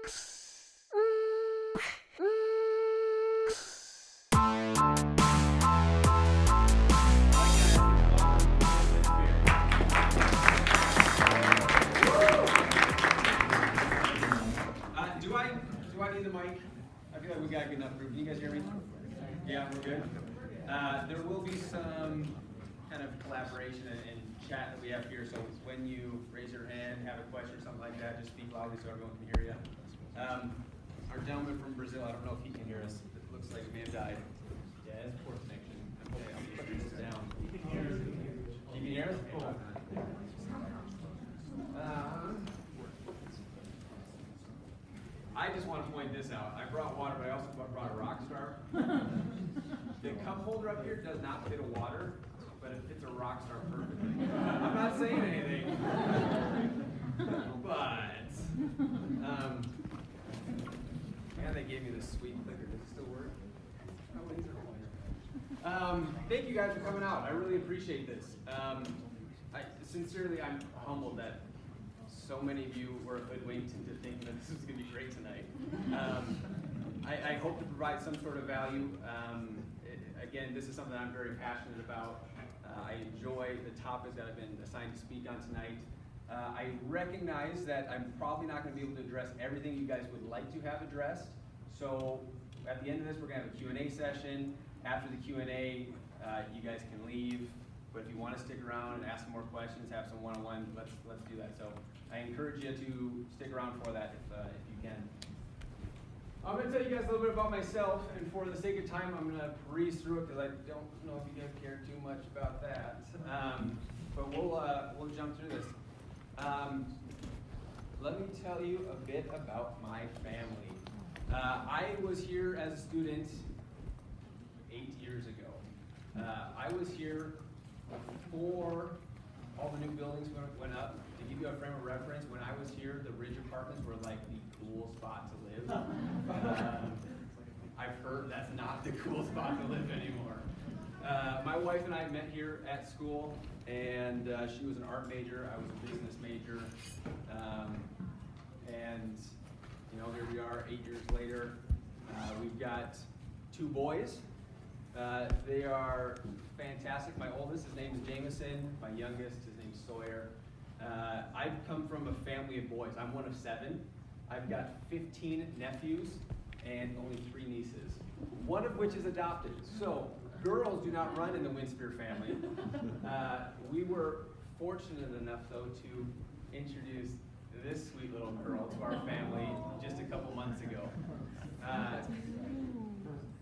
Do I need the mic? I feel like we got a good enough group. Can you guys hear me? Yeah, we're good. There will be some kind of collaboration and chat that we have here. So when you raise your hand, have a question or something like that, just speak loudly so everyone can hear you. Our gentleman from Brazil, I don't know if he can hear us. It looks like he may have died. Yeah, it's poor connection. Okay, I'm putting this down. You can hear us? You can hear us? Cool. I just want to point this out. I brought water, but I also brought a rock star. The cup holder up here does not fit a water, but it fits a rock star perfectly. I'm not saying anything, but yeah, they gave me this sweet clicker. Does it still work? Thank you guys for coming out. I really appreciate this. Sincerely, I'm humbled that so many of you were hoodwinked into thinking that this was going to be great tonight. I hope to provide some sort of value. Again, this is something that I'm very passionate about. I enjoy the topics that I've been assigned to speak on tonight. I recognize that I'm probably not going to be able to address everything you guys would like to have addressed. So at the end of this, we're going to have a Q&A session. After the Q&A, you guys can leave. But if you want to stick around and ask some more questions, have some one-on-one, let's do that. So I encourage you to stick around for that if you can. I'm going to tell you guys a little bit about myself, and for the sake of time, I'm going to breeze through it because I don't know if you guys care too much about that. But we'll jump through this. Let me tell you a bit about my family. I was here as a student 8 years ago. I was here before all the new buildings went up. To give you a frame of reference, when I was here, the Ridge Apartments were like the cool spot to live. I've heard that's not the cool spot to live anymore. My wife and I met here at school, and she was an art major, I was a business major. And you know, here we are 8 years later. We've got 2 boys. They are fantastic. My oldest, his name is Jameson. My youngest, his name's Sawyer. I've come from a family of boys. I'm one of 7. I've got 15 nephews and only 3 nieces, one of which is adopted. So girls do not run in the Winspear family. We were fortunate enough, though, to introduce this sweet little girl to our family just a couple months ago.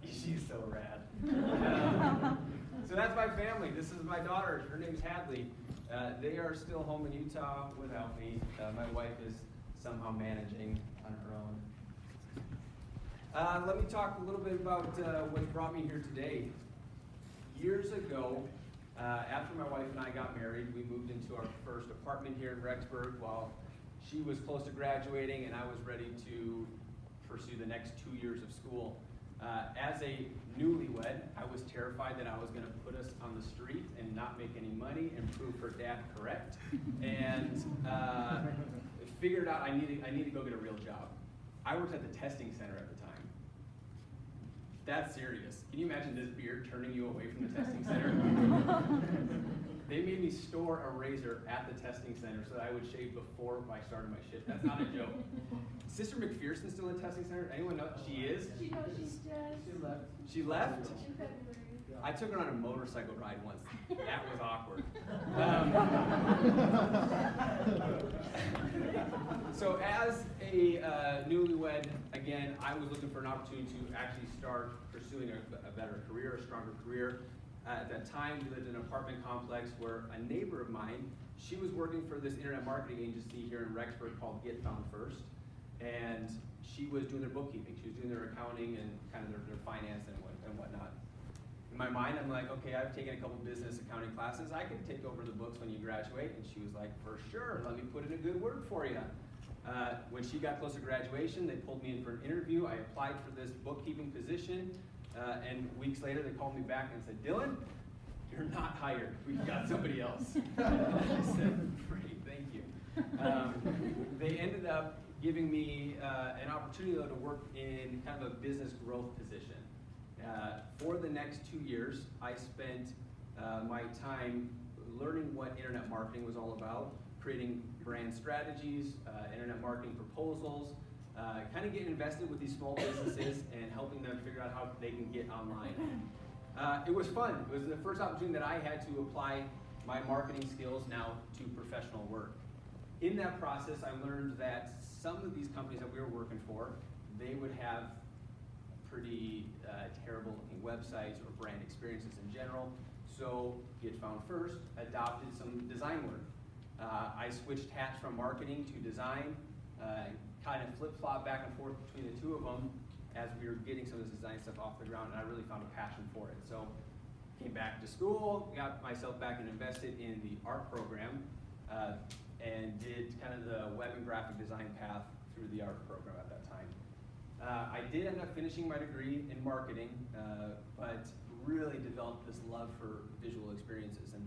She's so rad. So that's my family. This is my daughter. Her name's Hadley. They are still home in Utah without me. My wife is somehow managing on her own. Let me talk a little bit about what brought me here today. Years ago, after my wife and I got married, we moved into our first apartment here in Rexburg while she was close to graduating and I was ready to pursue the next 2 years of school. As a newlywed, I was terrified that I was going to put us on the street and not make any money and prove her dad correct, and figured out I need to go get a real job. I worked at the testing center at the time. That's serious. Can you imagine this beard turning you away from the testing center? They made me store a razor at the testing center so that I would shave before I started my shift. That's not a joke. Sister McPherson still in the testing center? Anyone know? She is? She knows she's just. She left. She left? In February. I took her on a motorcycle ride once. That was awkward. So as a newlywed, again, I was looking for an opportunity to actually start pursuing a better career, a stronger career. At that time, we lived in an apartment complex where a neighbor of mine, she was working for this internet marketing agency here in Rexburg called Get Found First. And she was doing their bookkeeping. She was doing their accounting and kind of their finance and whatnot. In my mind, I'm like, okay, I've taken a couple business accounting classes. I could take over the books when you graduate. And she was like, for sure, let me put in a good word for you. When she got close to graduation, they pulled me in for an interview. I applied for this bookkeeping position. And weeks later, they called me back and said, Dylan, you're not hired. We've got somebody else. I said, great, thank you. They ended up giving me an opportunity though, to work in kind of a business growth position. For the next 2 years, I spent my time learning what internet marketing was all about, creating brand strategies, internet marketing proposals, kind of getting invested with these small businesses and helping them figure out how they can get online. It was fun. It was the first opportunity that I had to apply my marketing skills now to professional work. In that process, I learned that some of these companies that we were working for, they would have pretty terrible looking websites or brand experiences in general. So Get Found First adopted some design work. I switched hats from marketing to design, kind of flip-flop back and forth between the two of them as we were getting some of this design stuff off the ground, and I really found a passion for it. So came back to school, got myself back and invested in the art program, and did kind of the web and graphic design path through the art program at that time. I did end up finishing my degree in marketing, but really developed this love for visual experiences and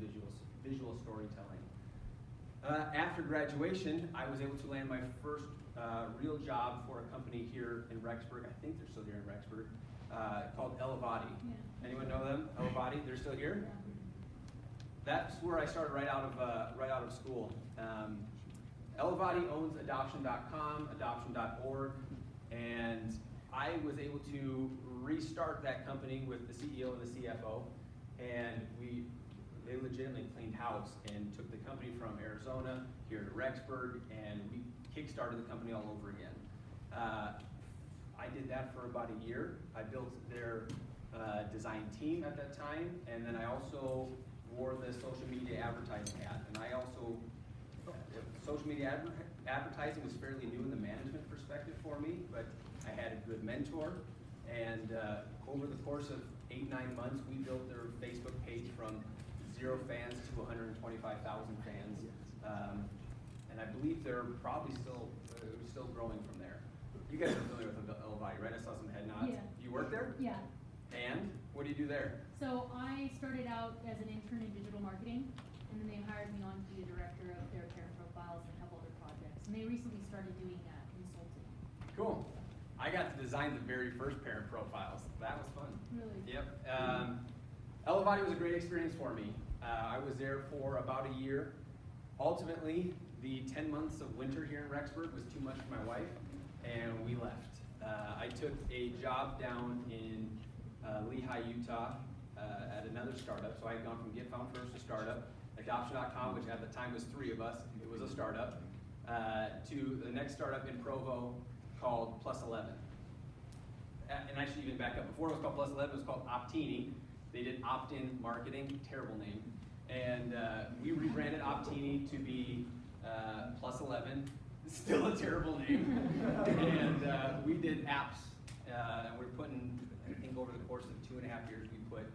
visual storytelling. After graduation, I was able to land my first real job for a company here in Rexburg. I think they're still here in Rexburg, called Elevati. Yeah. Anyone know them? Elevati, they're still here? Yeah. That's where I started right out of school. Elevati owns Adoption.com, Adoption.org, and I was able to restart that company with the CEO and the CFO, and they legitimately cleaned house and took the company from Arizona here to Rexburg, and we kick-started the company all over again. I did that for about a year. I built their design team at that time, and then I also wore the social media advertising hat. And I also, social media advertising was fairly new in the management perspective for me, but I had a good mentor, and over the course of 8-9 months, we built their Facebook page from 0 fans to 125,000 fans. And I believe they're probably still growing from there. You guys are familiar with Elevati, right? I saw some head nods. Yeah. You work there? Yeah. And what do you do there? So I started out as an intern in digital marketing, and then they hired me on to be a director of their parent profiles and a couple other projects. And they recently started doing consulting. Cool. I got to design the very first parent profiles. That was fun. Really? Yep. Elevati was a great experience for me. I was there for about a year. Ultimately, the 10 months of winter here in Rexburg was too much for my wife, and we left. I took a job down in Lehi, Utah, at another startup. So I had gone from Get Found First to startup, Adoption.com, which at the time was 3 of us, it was a startup, to the next startup in Provo called Plus 11. And actually, even back up, before it was called Plus 11, it was called Optini. They did opt-in marketing, terrible name. And we rebranded Optini to be Plus 11, still a terrible name. And we did apps. And we're putting, I think over the course of 2.5 years, we put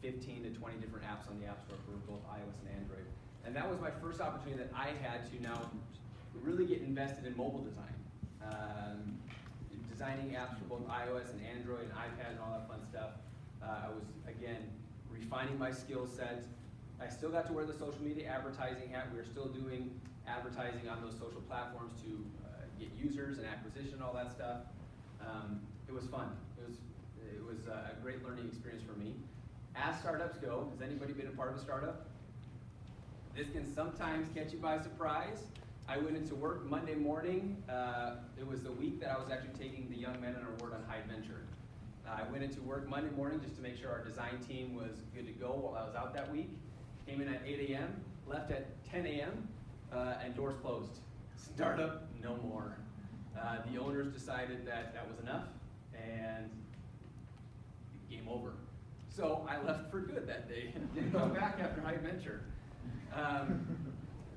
15 to 20 different apps on the App Store for both iOS and Android. And that was my first opportunity that I had to now really get invested in mobile design. Designing apps for both iOS and Android and iPad and all that fun stuff. I was, again, refining my skill set. I still got to wear the social media advertising hat. We were still doing advertising on those social platforms to get users and acquisition and all that stuff. It was fun. It was a great learning experience for me. As startups go, has anybody been a part of a startup? This can sometimes catch you by surprise. I went into work Monday morning. It was the week that I was actually taking the young men on our word on High Venture. I went into work Monday morning just to make sure our design team was good to go while I was out that week. Came in at 8 a.m., left at 10 a.m., and doors closed. Startup, no more. The owners decided that that was enough, and game over. So I left for good that day and didn't come back after High Venture.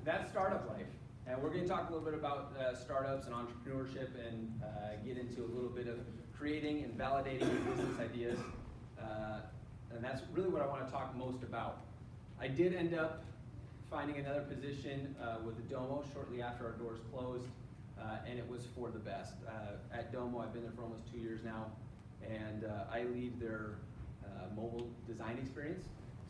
That's startup life. And we're going to talk a little bit about startups and entrepreneurship and get into a little bit of creating and validating business ideas. And that's really what I want to talk most about. I did end up finding another position with Domo shortly after our doors closed, and it was for the best. At Domo, I've been there for almost 2 years now, and I lead their mobile design experience.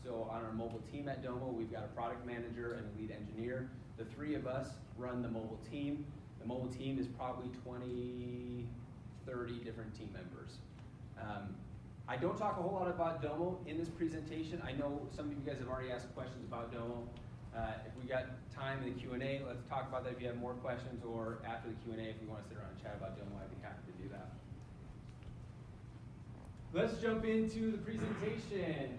So on our mobile team at Domo, we've got a product manager and a lead engineer. The 3 of us run the mobile team. The mobile team is probably 20, 30 different team members. I don't talk a whole lot about Domo in this presentation. I know some of you guys have already asked questions about Domo. If we got time in the Q&A, let's talk about that if you have more questions, or after the Q&A if you want to sit around and chat about Domo, I'd be happy to do that. Let's jump into the presentation.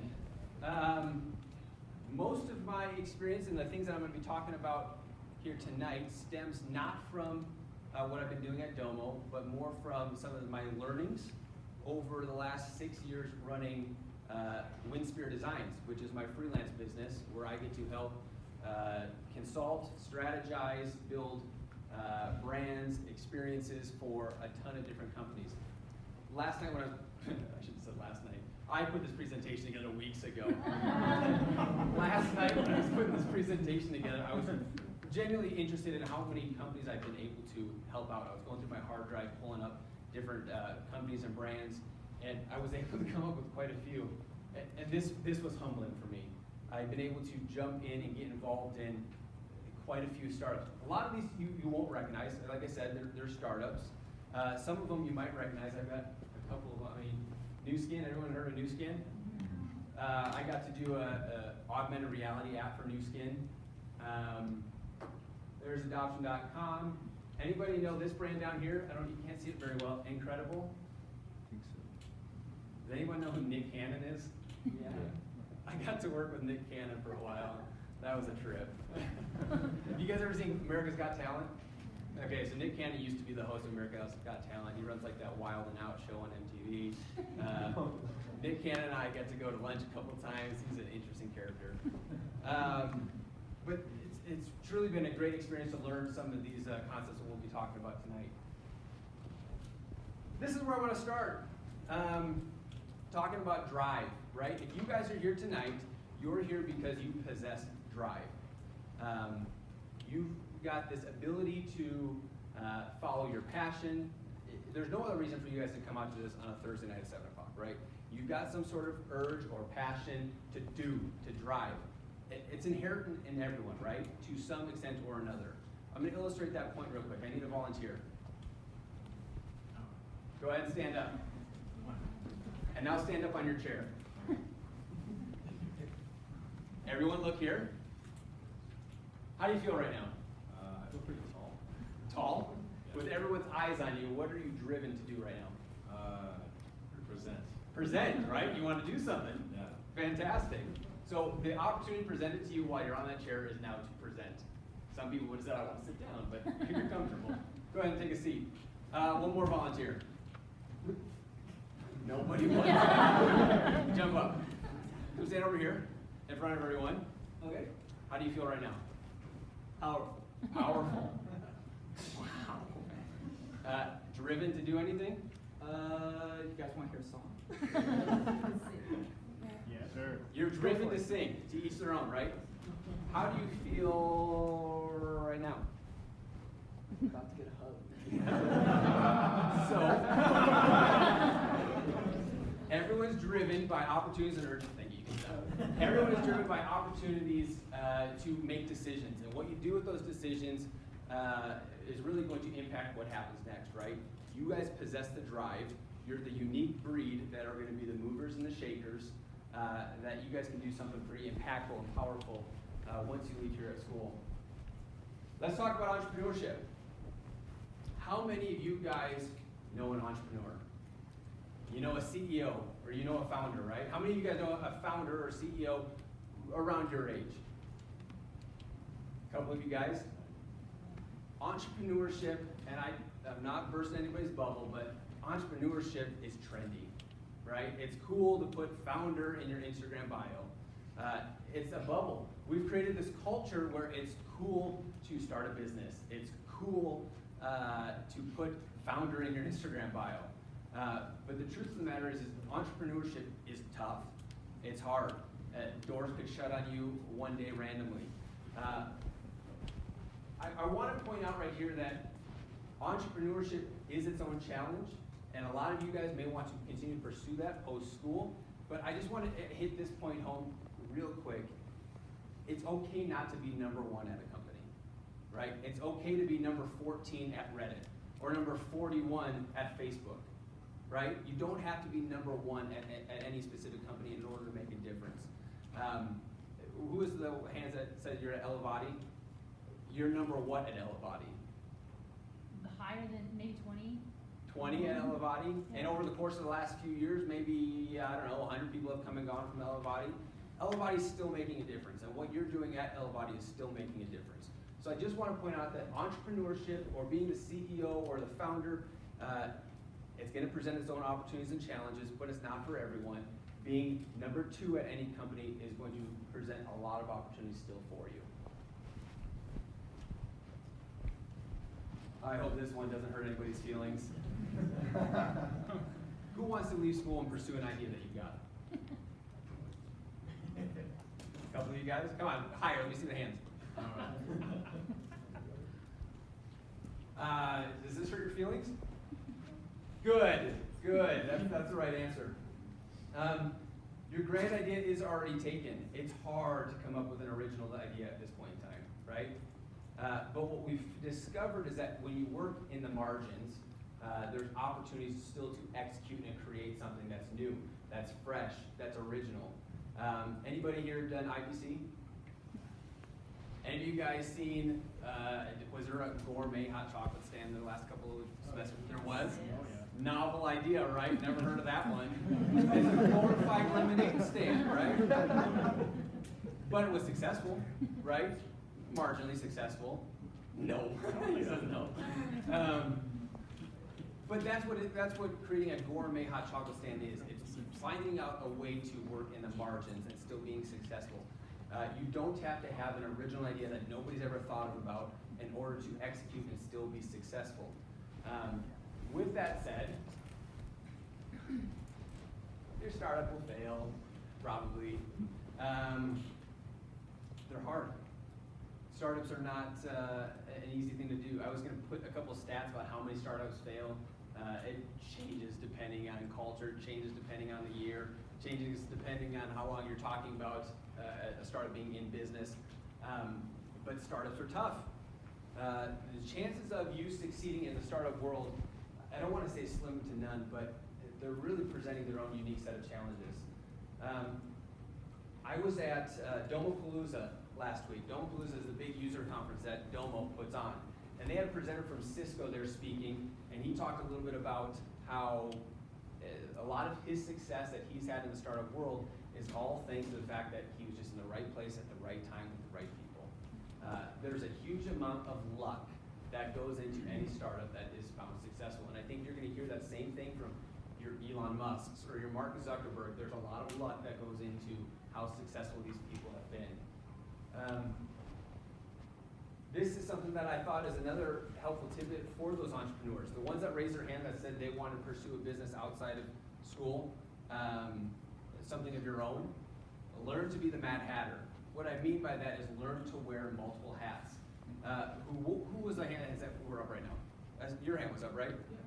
Most of my experience and the things that I'm going to be talking about here tonight stems not from what I've been doing at Domo, but more from some of my learnings over the last 6 years running WindSpear Designs, which is my freelance business where I get to help consult, strategize, build brands, experiences for a ton of different companies. Last night when I was, I should have said last night, I put this presentation together weeks ago. Last night when I was putting this presentation together, I was genuinely interested in how many companies I've been able to help out. I was going through my hard drive, pulling up different companies and brands, and I was able to come up with quite a few. And this was humbling for me. I've been able to jump in and get involved in quite a few startups. A lot of these you won't recognize. Like I said, they're startups. Some of them you might recognize. I've got a couple of, Nu Skin. Everyone heard of Nu Skin? I got to do a augmented reality app for Nu Skin. There's Adoption.com. Anybody know this brand down here? I don't. You can't see it very well. Incredible. I think so. Does anyone know who Nick Cannon is? Yeah. I got to work with Nick Cannon for a while. That was a trip. Have you guys ever seen America's Got Talent? Okay, so Nick Cannon used to be the host of America's Got Talent. He runs like that Wild and Out show on MTV. Nick Cannon and I get to go to lunch a couple times. He's an interesting character. But it's truly been a great experience to learn some of these concepts that we'll be talking about tonight. This is where I want to start. Talking about drive, right? If you guys are here tonight, you're here because you possess drive. You've got this ability to follow your passion. There's no other reason for you guys to come out to this on a Thursday night at 7 o'clock, right? You've got some sort of urge or passion to do, to drive. It's inherent in everyone, right? To some extent or another. I'm going to illustrate that point real quick. I need a volunteer. Go ahead and stand up. And now stand up on your chair. Everyone look here. How do you feel right now? I feel pretty tall. Tall? Yeah. With everyone's eyes on you, what are you driven to do right now? Present. Present, right? You want to do something. Yeah. Fantastic. So the opportunity presented to you while you're on that chair is now to present. Some people would have said, I want to sit down, but if you're comfortable, go ahead and take a seat. One more volunteer. Nobody wants to. Jump up. Come stand over here in front of everyone. Okay. How do you feel right now? Powerful. Powerful. Wow. Driven to do anything? You guys want to hear a song? Yeah, sure. You're driven to sing, to each their own, right? How do you feel right now? About to get a hug. So, everyone's driven by opportunities and urges. Thank you. Everyone is driven by opportunities to make decisions, and what you do with those decisions is really going to impact what happens next, right? You guys possess the drive. You're the unique breed that are going to be the movers and the shakers, that you guys can do something pretty impactful and powerful once you leave here at school. Let's talk about entrepreneurship. How many of you guys know an entrepreneur? You know a CEO, or you know a founder, right? How many of you guys know a founder or CEO around your age? A couple of you guys? Entrepreneurship, and I'm not bursting anybody's bubble, but entrepreneurship is trendy, right? It's cool to put founder in your Instagram bio. It's a bubble. We've created this culture where it's cool to start a business. It's cool to put founder in your Instagram bio. But the truth of the matter is entrepreneurship is tough. It's hard. Doors could shut on you one day randomly. I want to point out right here that entrepreneurship is its own challenge, and a lot of you guys may want to continue to pursue that post-school, but I just want to hit this point home real quick. It's okay not to be number one at a company. right? It's okay to be number 14 at Reddit or number 41 at Facebook, right? You don't have to be number 1 at any specific company in order to make a difference. Who is the hands that said you're at Elevati? You're number what at Elevati? Higher than maybe 20. 20 at Elevati, and over the course of the last few years, maybe, I don't know, 100 people have come and gone from Elevati. Elevati is still making a difference, and what you're doing at Elevati is still making a difference. So I just want to point out that entrepreneurship, or being the CEO or the founder, it's going to present its own opportunities and challenges, but it's not for everyone. Being number 2 at any company is going to present a lot of opportunities still for you. I hope this one doesn't hurt anybody's feelings. Who wants to leave school and pursue an idea that you've got? A couple of you guys? Come on, higher, let me see the hands. Does this hurt your feelings? Good, good, that's the right answer. Your grand idea is already taken. It's hard to come up with an original idea at this point in time, right? But what we've discovered is that when you work in the margins, there's opportunities still to execute and create something that's new, that's fresh, that's original. Anybody here done IPC? Any of you guys seen, was there a gourmet hot chocolate stand in the last couple of semesters? There was? Oh, yeah. Novel idea, right? Never heard of that one. It's a glorified lemonade stand, right? But it was successful, right? Marginally successful. No. He says no. But that's what creating a gourmet hot chocolate stand is. It's finding out a way to work in the margins and still being successful. You don't have to have an original idea that nobody's ever thought about in order to execute and still be successful. With that said, your startup will fail, probably. They're hard. Startups are not an easy thing to do. I was going to put a couple stats about how many startups fail. It changes depending on culture, changes depending on the year, changes depending on how long you're talking about a startup being in business. But startups are tough. The chances of you succeeding in the startup world, I don't want to say slim to none, but they're really presenting their own unique set of challenges. I was at Domopalooza last week. Domopalooza is the big user conference that Domo puts on. And they had a presenter from Cisco there speaking, and he talked a little bit about how a lot of his success that he's had in the startup world is all thanks to the fact that he was just in the right place at the right time with the right people. There's a huge amount of luck that goes into any startup that is found successful. And I think you're going to hear that same thing from your Elon Musks or your Mark Zuckerberg. There's a lot of luck that goes into how successful these people have been. This is something that I thought is another helpful tidbit for those entrepreneurs. The ones that raised their hand that said they want to pursue a business outside of school, something of your own, learn to be the Mad Hatter. What I mean by that is learn to wear multiple hats. Who was the hand that were up right now? Your hand was up, right? Yeah.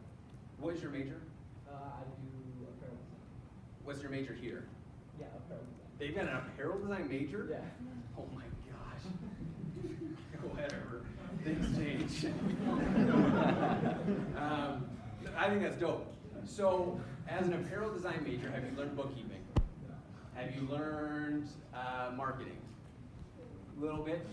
What is your major? I do apparel design. What's your major here? Yeah, apparel design. They've got an apparel design major? Yeah. Oh my gosh. Whatever. Things change. I think that's dope. So, as an apparel design major, have you learned bookkeeping? Have you learned marketing? A little bit.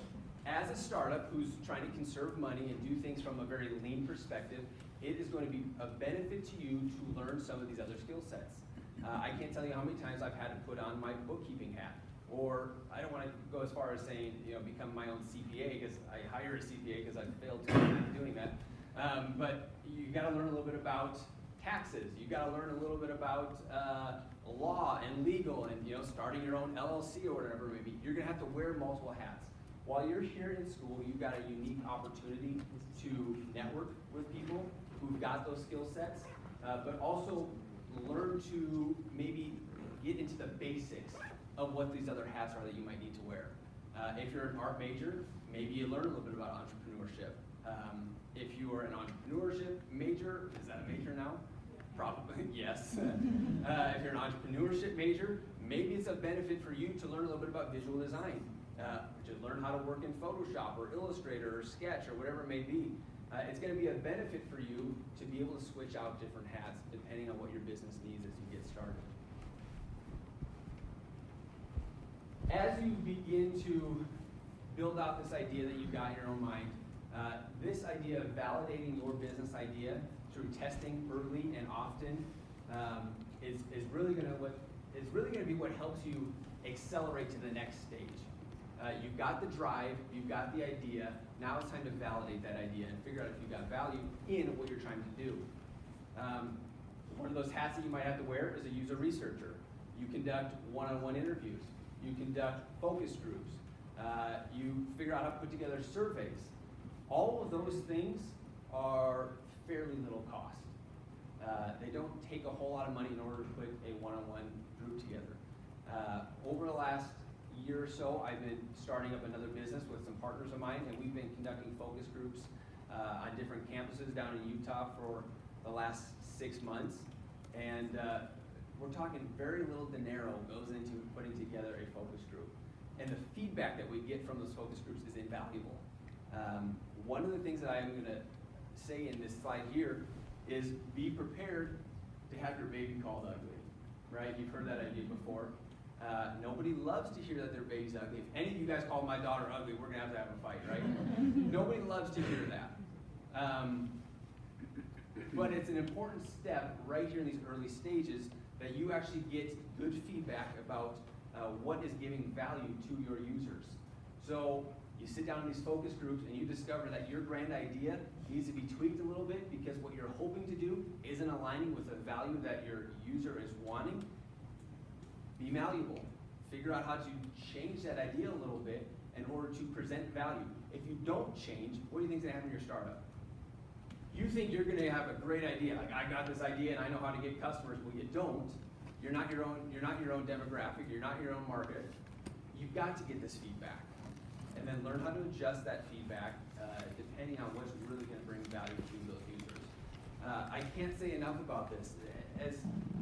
As a startup who's trying to conserve money and do things from a very lean perspective, it is going to be a benefit to you to learn some of these other skill sets. I can't tell you how many times I've had to put on my bookkeeping hat. Or I don't want to go as far as saying, become my own CPA, because I hire a CPA because I've failed to doing that. But you got to learn a little bit about taxes. You got to learn a little bit about law and legal, and starting your own LLC or whatever it may be. You're going to have to wear multiple hats. While you're here in school, you've got a unique opportunity to network with people who've got those skill sets, but also learn to maybe get into the basics of what these other hats are that you might need to wear. If you're an art major, maybe you learn a little bit about entrepreneurship. If you are an entrepreneurship major, is that a major now? Probably, yes. If you're an entrepreneurship major, maybe it's a benefit for you to learn a little bit about visual design. to learn how to work in Photoshop or Illustrator or Sketch or whatever it may be. It's going to be a benefit for you to be able to switch out different hats depending on what your business needs as you get started. As you begin to build out this idea that you've got in your own mind, this idea of validating your business idea through testing early and often is really going to be what helps you accelerate to the next stage. You've got the drive, you've got the idea. Now it's time to validate that idea and figure out if you've got value in what you're trying to do. One of those hats that you might have to wear is a user researcher. You conduct one-on-one interviews. You conduct focus groups. You figure out how to put together surveys. All of those things are fairly little cost. They don't take a whole lot of money in order to put a one-on-one group together. Over the last year or so, I've been starting up another business with some partners of mine, and we've been conducting focus groups on different campuses down in Utah for the last 6 months. And we're talking very little dinero goes into putting together a focus group. And the feedback that we get from those focus groups is invaluable. One of the things that I'm going to say in this slide here is be prepared to have your baby called ugly, right? You've heard that idea before. Nobody loves to hear that their baby's ugly. If any of you guys call my daughter ugly, we're going to have a fight, right? Nobody loves to hear that. But it's an important step right here in these early stages that you actually get good feedback about what is giving value to your users. So you sit down in these focus groups and you discover that your grand idea needs to be tweaked a little bit because what you're hoping to do isn't aligning with the value that your user is wanting. Be malleable. Figure out how to change that idea a little bit in order to present value. If you don't change, what do you think is going to happen in your startup? You think you're going to have a great idea, like I got this idea and I know how to get customers. Well, you don't. You're not your own demographic. You're not your own market. You've got to get this feedback, and then learn how to adjust that feedback depending on what's really going to bring value to those users. I can't say enough about this. As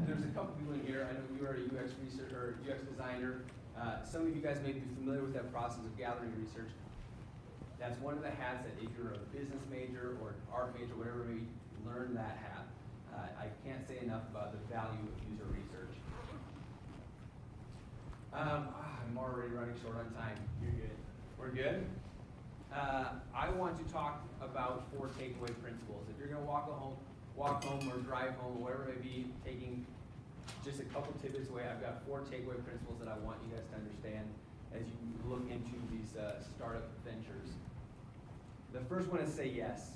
there's a couple people in here. I know you are a UX researcher or UX designer. Some of you guys may be familiar with that process of gathering research. That's one of the hats that if you're a business major or an art major, whatever, maybe learn that hat. I can't say enough about the value of user research. I'm already running short on time. You're good. We're good? I want to talk about 4 takeaway principles. If you're going to walk home or drive home, or whatever it may be, taking just a couple tidbits away, I've got 4 takeaway principles that I want you guys to understand as you look into these startup ventures. The first one is say yes.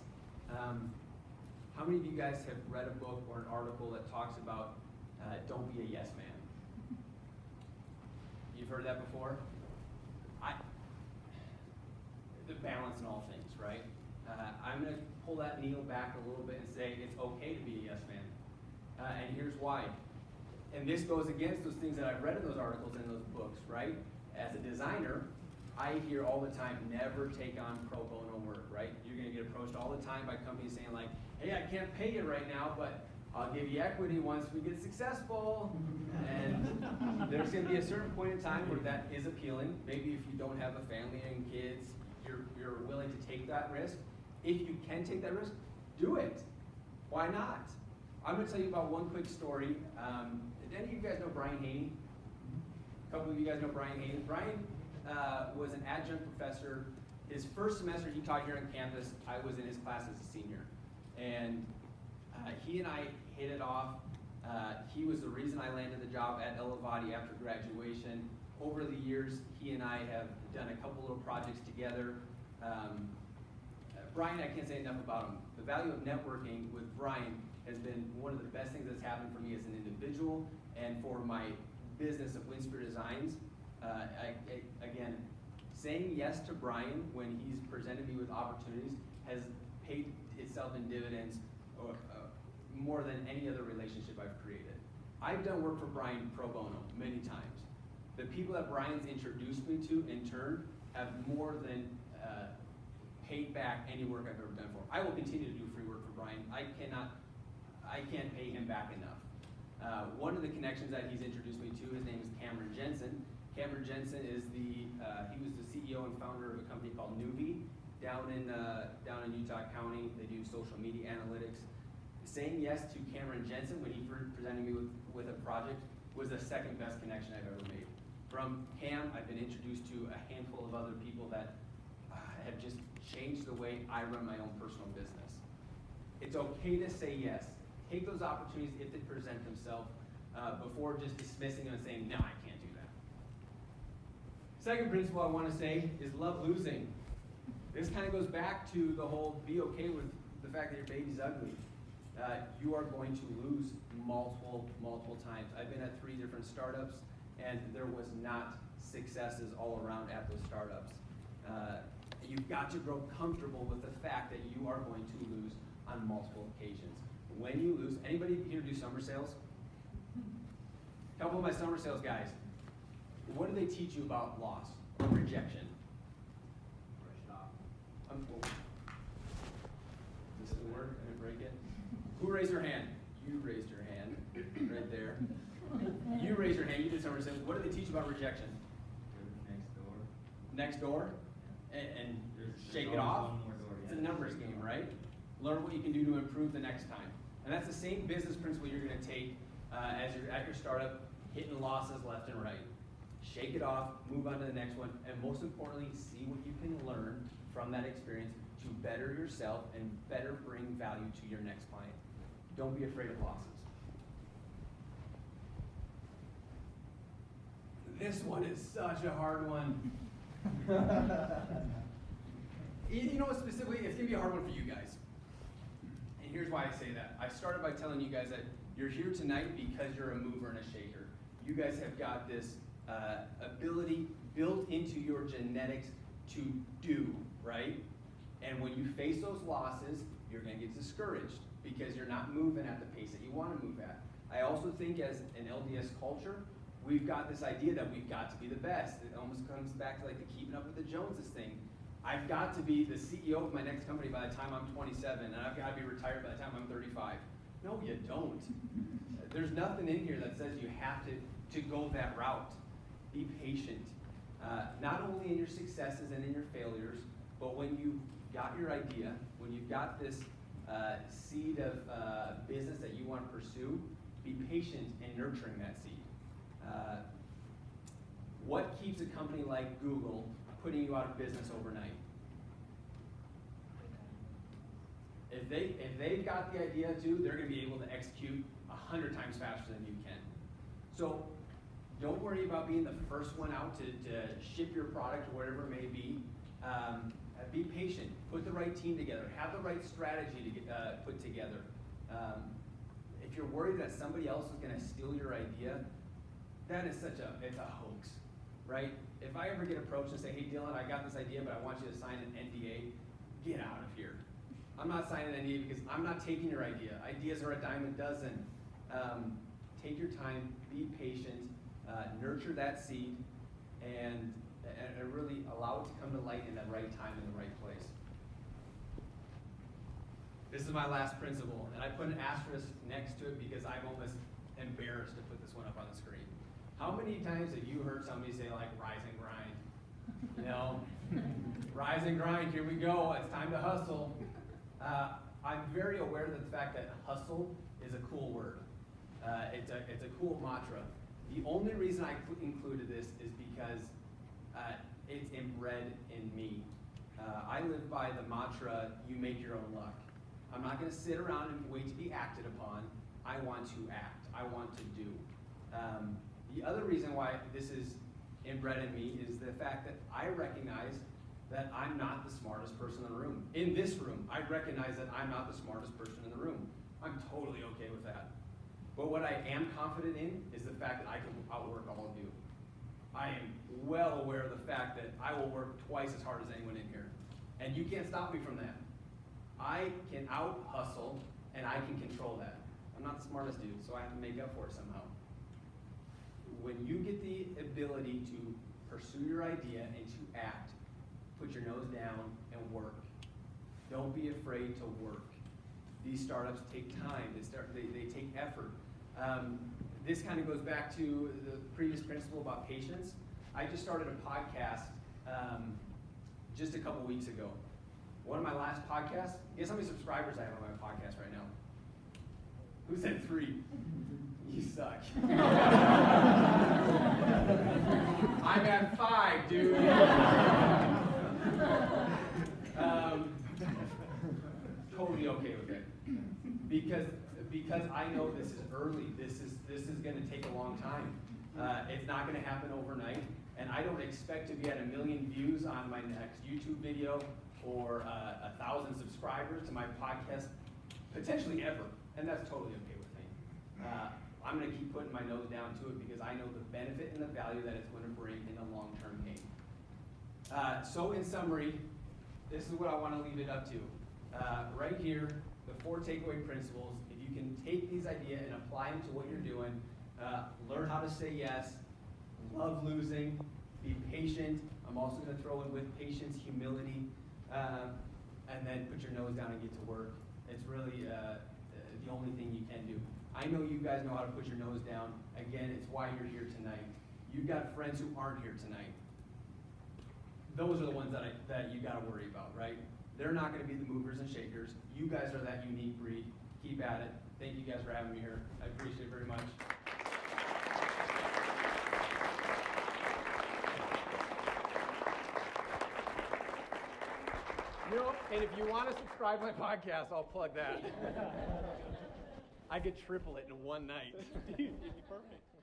How many of you guys have read a book or an article that talks about don't be a yes man? You've heard that before? The balance in all things, right? I'm going to pull that needle back a little bit and say it's okay to be a yes man. And here's why. And this goes against those things that I've read in those articles and those books, right? As a designer, I hear all the time, never take on pro bono work, right? You're going to get approached all the time by companies saying like, hey, I can't pay you right now, but I'll give you equity once we get successful. And there's going to be a certain point in time where that is appealing. Maybe if you don't have a family and kids, you're willing to take that risk. If you can take that risk, do it. Why not? I'm going to tell you about one quick story. Did any of you guys know Brian Haney? A couple of you guys know Brian Haney. Brian was an adjunct professor. His first semester he taught here on campus. I was in his class as a senior. And he and I hit it off. He was the reason I landed the job at Elevati after graduation. Over the years, he and I have done a couple little projects together. Brian, I can't say enough about him. The value of networking with Brian has been one of the best things that's happened for me as an individual and for my business of Winspirit Designs. Again, saying yes to Brian when he's presented me with opportunities has paid itself in dividends more than any other relationship I've created. I've done work for Brian pro bono many times. The people that Brian's introduced me to in turn have more than paid back any work I've ever done for him. I will continue to do free work for Brian. I can't pay him back enough. One of the connections that he's introduced me to, his name is Cameron Jensen. Cameron Jensen is he was the CEO and founder of a company called Nuvi down in Utah County. They do social media analytics. Saying yes to Cameron Jensen when he presented me with a project was the second best connection I've ever made. From Cam, I've been introduced to a handful of other people that have just changed the way I run my own personal business. It's okay to say yes. Take those opportunities if they present themselves before just dismissing them and saying, no, I can't do that. Second principle I want to say is love losing. This kind of goes back to the whole be okay with the fact that your baby's ugly. You are going to lose multiple times. I've been at 3 different startups, and there was not successes all around at those startups. You've got to grow comfortable with the fact that you are going to lose on multiple occasions. When you lose, anybody here do summer sales? A couple of my summer sales guys, what do they teach you about loss or rejection? Brush it off. Well, this is the word, I didn't break it. Who raised their hand? You raised your hand, right there. You raised your hand, you did summer sales. What do they teach you about rejection? Next door. Next door? And There's shake it always off? one more door, It's yeah. a numbers game, right? Learn what you can do to improve the next time. And that's the same business principle you're gonna take as you're at your startup, hitting losses left and right. Shake it off, move on to the next one, and most importantly, see what you can learn from that experience to better yourself and better bring value to your next client. Don't be afraid of losses. This one is such a hard one. You know what, specifically, it's gonna be a hard one for you guys. And here's why I say that. I started by telling you guys that you're here tonight because you're a mover and a shaker. You guys have got this ability built into your genetics to do, right? And when you face those losses, you're gonna get discouraged because you're not moving at the pace that you wanna move at. I also think as an LDS culture, we've got this idea that we've got to be the best. It almost comes back to like the keeping up with the Joneses thing. I've got to be the CEO of my next company by the time I'm 27, and I've got to be retired by the time I'm 35. No, you don't. There's nothing in here that says you have to go that route. Be patient. Not only in your successes and in your failures, but when you've got your idea, when you've got this seed of business that you want to pursue, be patient in nurturing that seed. What keeps a company like Google putting you out of business overnight? If they've got the idea too, they're going to be able to execute 100 times faster than you can. So don't worry about being the first one out to ship your product or whatever it may be. Be patient. Put the right team together. Have the right strategy to put together. If you're worried that somebody else is going to steal your idea, that is it's a hoax, right? If I ever get approached and say, hey Dylan, I got this idea, but I want you to sign an NDA, get out of here. I'm not signing an NDA because I'm not taking your idea. Ideas are a dime a dozen. Take your time, be patient, nurture that seed, and really allow it to come to light in the right time in the right place. This is my last principle, and I put an asterisk next to it because I'm almost embarrassed to put this one up on the screen. How many times have you heard somebody say like, rise and grind? You know, rise and grind, here we go, it's time to hustle. I'm very aware of the fact that hustle is a cool word. It's a cool mantra. The only reason I included this is because it's inbred in me. I live by the mantra, you make your own luck. I'm not gonna sit around and wait to be acted upon. I want to act, I want to do. The other reason why this is inbred in me is the fact that I recognize that I'm not the smartest person in the room. In this room, I recognize that I'm not the smartest person in the room. I'm totally okay with that. But what I am confident in is the fact that I can outwork all of you. I am well aware of the fact that I will work twice as hard as anyone in here. And you can't stop me from that. I can out-hustle, and I can control that. I'm not the smartest dude, so I have to make up for it somehow. When you get the ability to pursue your idea and to act, put your nose down and work. Don't be afraid to work. These startups take time, they take effort. This kind of goes back to the previous principle about patience. I just started a podcast just a couple weeks ago. One of my last podcasts, guess how many subscribers I have on my podcast right now? Who said 3? You suck. I'm at 5, dude. Totally okay with it. Because I know this is early. This is going to take a long time. It's not going to happen overnight, and I don't expect to be at 1 million views on my next YouTube video or 1,000 subscribers to my podcast, potentially ever, and that's totally okay with me. I'm going to keep putting my nose down to it because I know the benefit and the value that it's going to bring in the long-term game. So in summary, this is what I want to leave it up to. Right here, the 4 takeaway principles. If you can take these ideas and apply them to what you're doing, learn how to say yes, love losing, be patient. I'm also going to throw in with patience, humility, and then put your nose down and get to work. It's really the only thing you can do. I know you guys know how to put your nose down. Again, it's why you're here tonight. You've got friends who aren't here tonight. Those are the ones that you got to worry about, right? They're not going to be the movers and shakers. You guys are that unique breed. Keep at it. Thank you guys for having me here. I appreciate it very much. You know, and if you want to subscribe to my podcast, I'll plug that. I could triple it in one night. Dude, it'd be perfect.